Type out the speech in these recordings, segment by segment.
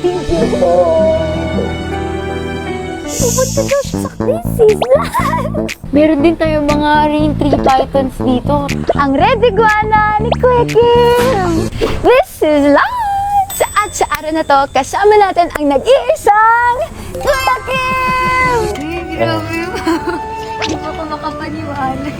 Thank you po. Pupunta daw siya sa Chrissy's Land. Meron din tayong mga Rain Tree Pythons dito. Ang Red Iguana ni Kuya Kim. This is lunch! At sa araw na to, kasama natin ang nag-iisang Kuya Kim! Grabe mo. Hindi pa ako makapaniwala.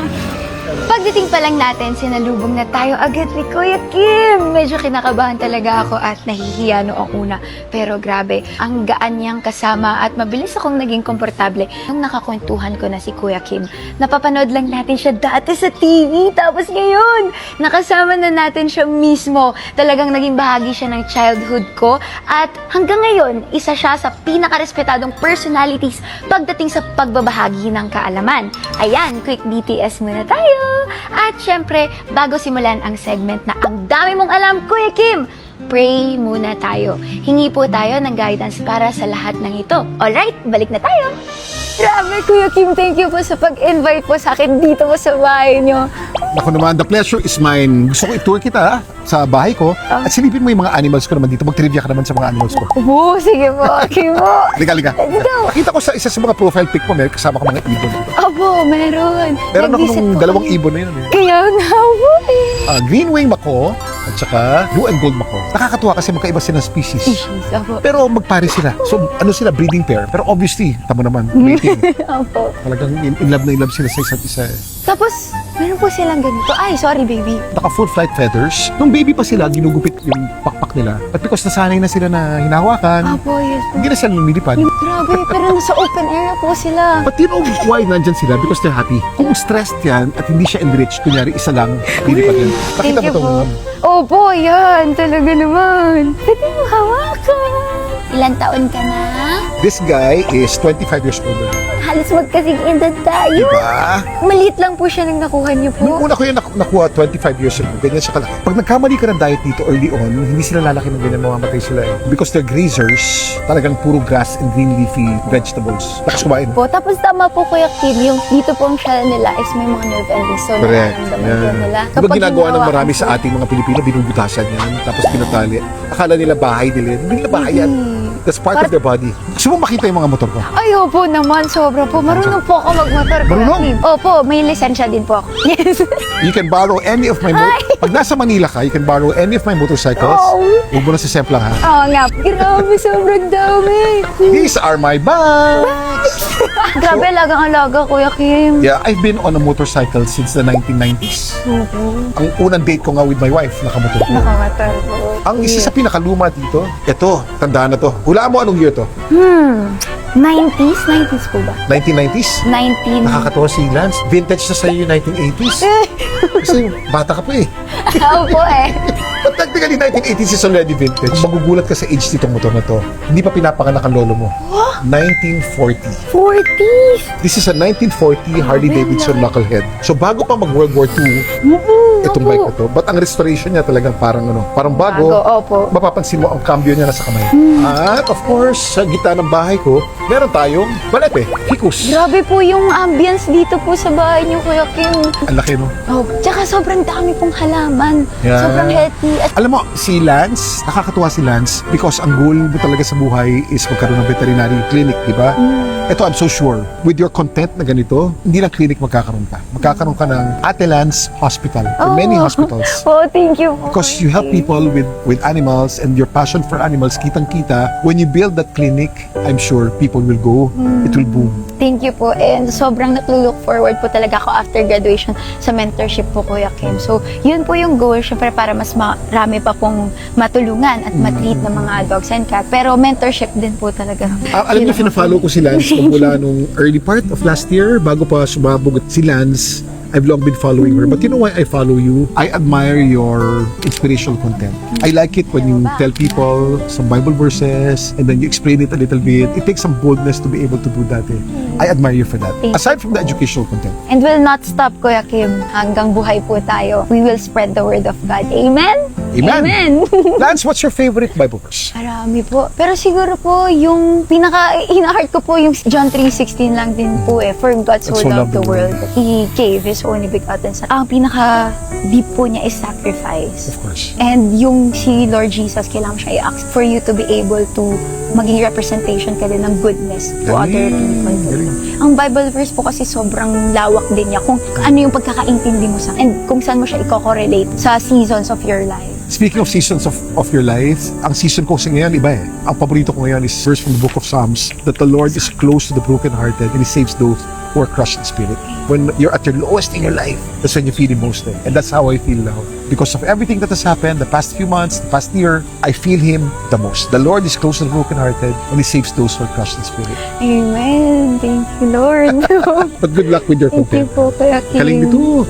Pagdating pa lang natin, sinalubong na tayo agad ni Kuya Kim. Medyo kinakabahan talaga ako at nahihiya noong una. Pero grabe, ang gaan niyang kasama at mabilis akong naging komportable. Nung nakakwentuhan ko na si Kuya Kim, napapanood lang natin siya dati sa TV. Tapos ngayon, nakasama na natin siya mismo. Talagang naging bahagi siya ng childhood ko. At hanggang ngayon, isa siya sa pinakarespetadong personalities pagdating sa pagbabahagi ng kaalaman. Ayan, quick BTS muna tayo. At syempre, bago simulan ang segment na ang dami mong alam, Kuya Kim, pray muna tayo. Hingi po tayo ng guidance para sa lahat ng ito. Alright, balik na tayo. Grabe, Kuya Kim, thank you po sa pag-invite po sa akin dito po sa bahay niyo. Ako naman, the pleasure is mine. Gusto ko i-tour kita sa bahay ko at silipin mo yung mga animals ko naman dito. Mag-trivia ka naman sa mga animals ko. Oo, sige po, okay po. Liga. Pakita ko sa isa sa mga profile pic mo, may kasama ko mga ibon dito. Opo, meron. Meron ako Nag-visit nung po dalawang kami. ibon na yun. Kaya nga po eh. Green wing mako at saka blue and gold mako. Nakakatuwa kasi magkaiba sila ng species. Opo. Pero magpare sila. So, ano sila, breeding pair. Pero obviously, tamo naman, mating. Opo. Talagang in love na in love sila sa isa't isa. Tapos, meron po silang ganito. Ay, sorry baby. Naka full flight feathers. Nung baby pa sila, ginugupit yung pakpak nila. At because nasanay na sila na hinahawakan, Opo, yes po. hindi na sila lumilipad. Grabe, pero nasa open area po sila. But you know why nandyan sila? Because they're happy. Kung stressed yan at hindi siya enriched, kunyari isa lang, lilipad yan. Pakita Thank mo you itong po. Opo, yan. Talaga naman. Pwede mo hawakan. Ilan taon ka na? This guy is 25 years old. Halos magkasing edad tayo. Diba? Maliit lang po siya nang nakuha niyo Nung po. una ko yung nakuha 25 years ago, ganyan siya kalaki. Pag nagkamali ka ng diet dito early on, hindi sila lalaki ng ganyan, mamamatay sila eh. Because they're grazers, talagang puro grass and green leafy vegetables. Lakas kumain. Po, tapos tama po Kuya Kim, yung dito po ang shell nila is may mga nerve endings. So, Correct. nararamdaman po nila. Diba ginagawa ng hinahawakan marami po- sa ating mga Pilipino, binubutasan yan, tapos pinatali. Akala nila bahay nila. Hindi nila bahay yan. That's part of their body. Gusto mo makita yung mga motor ko? Ay, opo naman, sobra po. Marunong po ako magmotor. Kuya Marunong? Kim. Opo, may lisensya din po ako. Yes. You can borrow any of my Pag nasa Manila ka, you can borrow any of my motorcycles. Oh. Huwag mo na sa Semp lang ha. Oo nga, grabe, sobrang dami. These are my bags! Grabe, alagang-alaga, Kuya Kim. Yeah, I've been on a motorcycle since the 1990s. Ang unang date ko nga with my wife, nakamotor ko. Nakamatar po. Ang isa sa pinakaluma dito, ito, tandaan na to. Hulaan mo anong year to? 90s? 90s po ba? 1990s? 19. Nakakatawa si Lance. Vintage na sa'yo yung 1980s. Kasi bata ka pa eh. Opo eh. But technically, 1980s is already vintage. Magugulat ka sa age nitong motor na to. Hindi pa pinapanganak ang lolo mo. 1940. 40s. This is a 1940 Harley-Davidson knucklehead. So bago pa mag-World War II, itong bike na to. But ang restoration niya talagang parang parang bago. Opo. Mapapansin mo ang cambio niya nasa kamay. At of course, sa gitna ng bahay ko, meron tayong balete, ficus. Grabe po yung ambience dito po sa bahay niyo, Kuya Kim. Ang laki no? Oh, tsaka sobrang dami pong halaman. Yeah. Sobrang healthy. At Alam mo, si Lance, nakakatuwa si Lance because ang goal mo talaga sa buhay is magkaroon ng veterinary clinic, di ba? Ito, I'm so sure, with your content na ganito, hindi lang clinic magkakaroon ka. Magkakaroon ka ng Ate Lance Hospital, or many hospitals. Oh, thank you po. Because you help people with animals and your passion for animals, kitang-kita. When you build that clinic, I'm sure people will go. It will boom. Thank you po. And sobrang nag-look forward po talaga ako after graduation sa mentorship po, Kuya Kim. So, yun po yung goal, syempre para mas marami pa pong matulungan at matreat ng mga dogs and cat. Pero mentorship din po talaga. Alam niyo, fina-follow ko si Lance mula nung early part of last year, bago pa sumabog si Lance. I've long been following her. But you know why I follow you? I admire your inspirational content. I like it when you tell people some Bible verses and then you explain it a little bit. It takes some boldness to be able to do that. I admire you for that. Aside from the educational content. And will not stop, Kuya Kim. Hanggang buhay po tayo. We will spread the word of God. Amen? Amen. Amen. Lance, what's your favorite Bible verse? Marami po. Pero siguro po, yung pinaka-heart ko po yung John 3:16 lang din po eh. For God so loved the world, He gave His only begotten Son. Ang pinaka-deep po niya is sacrifice. Of course. And yung si Lord Jesus, kailangan siya i-ask for you to be able to maging representation ka din ng goodness to other people. Ang Bible verse po kasi sobrang lawak din niya kung ano yung pagkakaintindi mo sa and kung saan mo siya i-correlate sa seasons of your life. Speaking of seasons of your life, ang season ko kasi ngayon iba eh. Ang paborito ko ngayon is verse from the book of Psalms that the Lord is close to the brokenhearted and He saves those who are crushed in spirit. When you're at your lowest in your life, that's when you feel Him most. And that's how I feel now. Because of everything that has happened the past few months, the past year, I feel Him the most. The Lord is close to the brokenhearted and He saves those who are crushed in spirit. Amen. Thank you, Lord. But good luck with your Thank you content. po, Kuya Kim. Galing nito.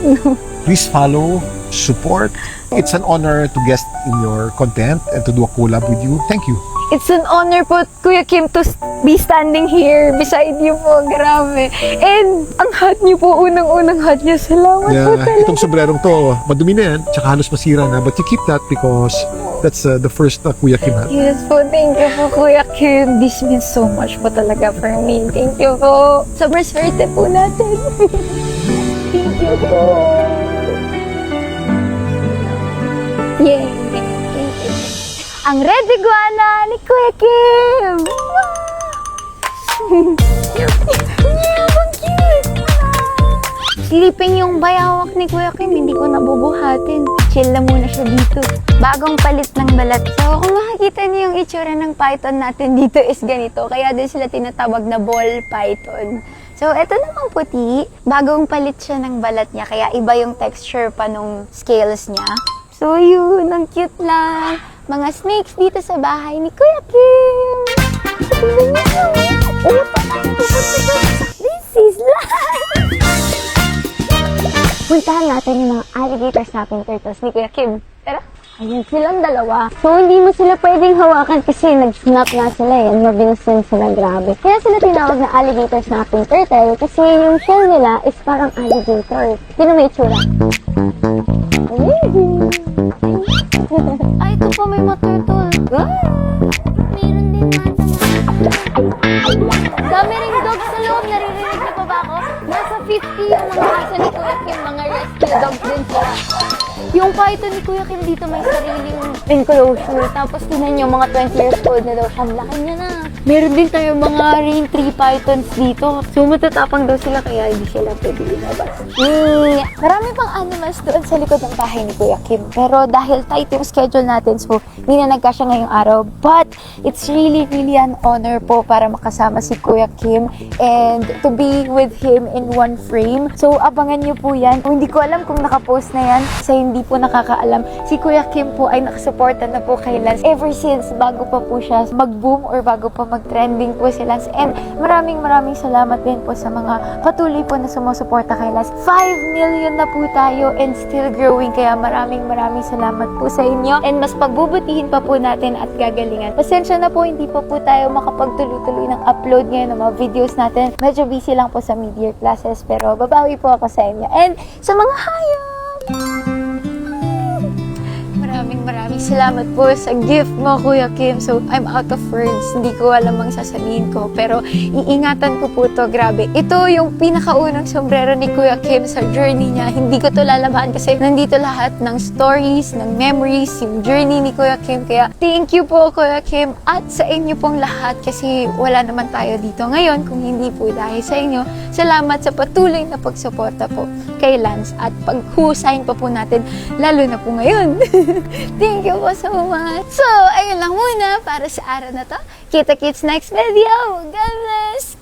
Please follow, support. It's an honor to guest in your content and to do a collab with you. Thank you. It's an honor po, Kuya Kim, to be standing here beside you po. Grabe. And ang hat niyo po, unang-unang hat niyo. Salamat po talaga. Itong sombrerong to, madumi na yan, tsaka halos masira na. But you keep that because that's the first Kuya Kim hat. Yes po, thank you po, Kuya Kim. This means so much po talaga for me. Thank you po. Sobrang swerte po natin. Thank you po. Yay! Thank you. Ang Red Iguana ni Kuya Kim! Ang cute! Sleeping yung bayawak ni Kuya Kim, hindi ko nabubuhatin. Chill na muna siya dito. Bagong palit ng balat. So, kung makikita niyo yung itsura ng python natin dito is ganito. Kaya din sila tinatawag na ball python. So, eto namang puti. Bagong palit siya ng balat niya. Kaya iba yung texture pa nung scales niya. So, yun. Ang cute lang. Mga snakes dito sa bahay ni Kuya Kim. Tingnan niyo. Oh, this is life! Puntahan natin yung mga alligator snapping turtles ni Kuya Kim. Tara. Ayun silang dalawa. So, hindi mo sila pwedeng hawakan kasi nag-snap na sila eh. Mabilis din sila, grabe. Kaya sila tinawag na alligator snapping turtle kasi yung shell nila is parang alligator. Yun ang may itsura. Ay, ito pa may mga turtle. Meron din dami ring dogs sa loob. Naririnig na pa ba ako? Nasa 50 yung mga aso ni Kuya Kim. Mga rescue dogs din sila. Yung python ni Kuya Kim dito may sariling enclosure. Tapos tinan yung mga 20 years old na daw siya. Laki niya na. Meron din tayo mga rain tree pythons dito. So matatapang daw sila kaya hindi sila pwede lumabas. Marami pang animals doon sa likod ng bahay ni Kuya Kim. Pero dahil tight yung schedule natin, so hindi na nagkasya ngayong araw. But it's really an honor po para makasama si Kuya Kim and to be with him in one frame. So abangan niyo po yan. Kung hindi ko alam kung nakapost na yan, sa hindi po nakakaalam, si Kuya Kim po ay nakasuporta na po kay Lance ever since bago pa po siya mag-boom or bago pa mag-trending po si Lance. And maraming salamat din po sa mga patuloy po na sumusuporta kay Lance. 5 million na po tayo and still growing. Kaya maraming salamat po sa inyo. And mas pagbubutihin pa po natin at gagalingan. Pasensya na po, hindi pa po tayo makapagtuloy-tuloy ng upload ngayon ng mga videos natin. Medyo busy lang po sa mid-year classes pero babawi po ako sa inyo. And sa mga hayop! Maraming salamat po sa gift mo, Kuya Kim. So, I'm out of words. Hindi ko alam ang sasabihin ko. Pero, iingatan ko po to. Grabe. Ito yung pinakaunang sombrero ni Kuya Kim sa journey niya. Hindi ko to lalabahan kasi nandito lahat ng stories, ng memories, yung journey ni Kuya Kim. Kaya, thank you po, Kuya Kim. At sa inyo pong lahat kasi wala naman tayo dito ngayon kung hindi po dahil sa inyo. Salamat sa patuloy na pagsuporta po kay Lance at paghusayin pa po natin, lalo na po ngayon. Thank you po so much. So, ayun lang muna para sa araw na to. Kita-kits next video. God bless.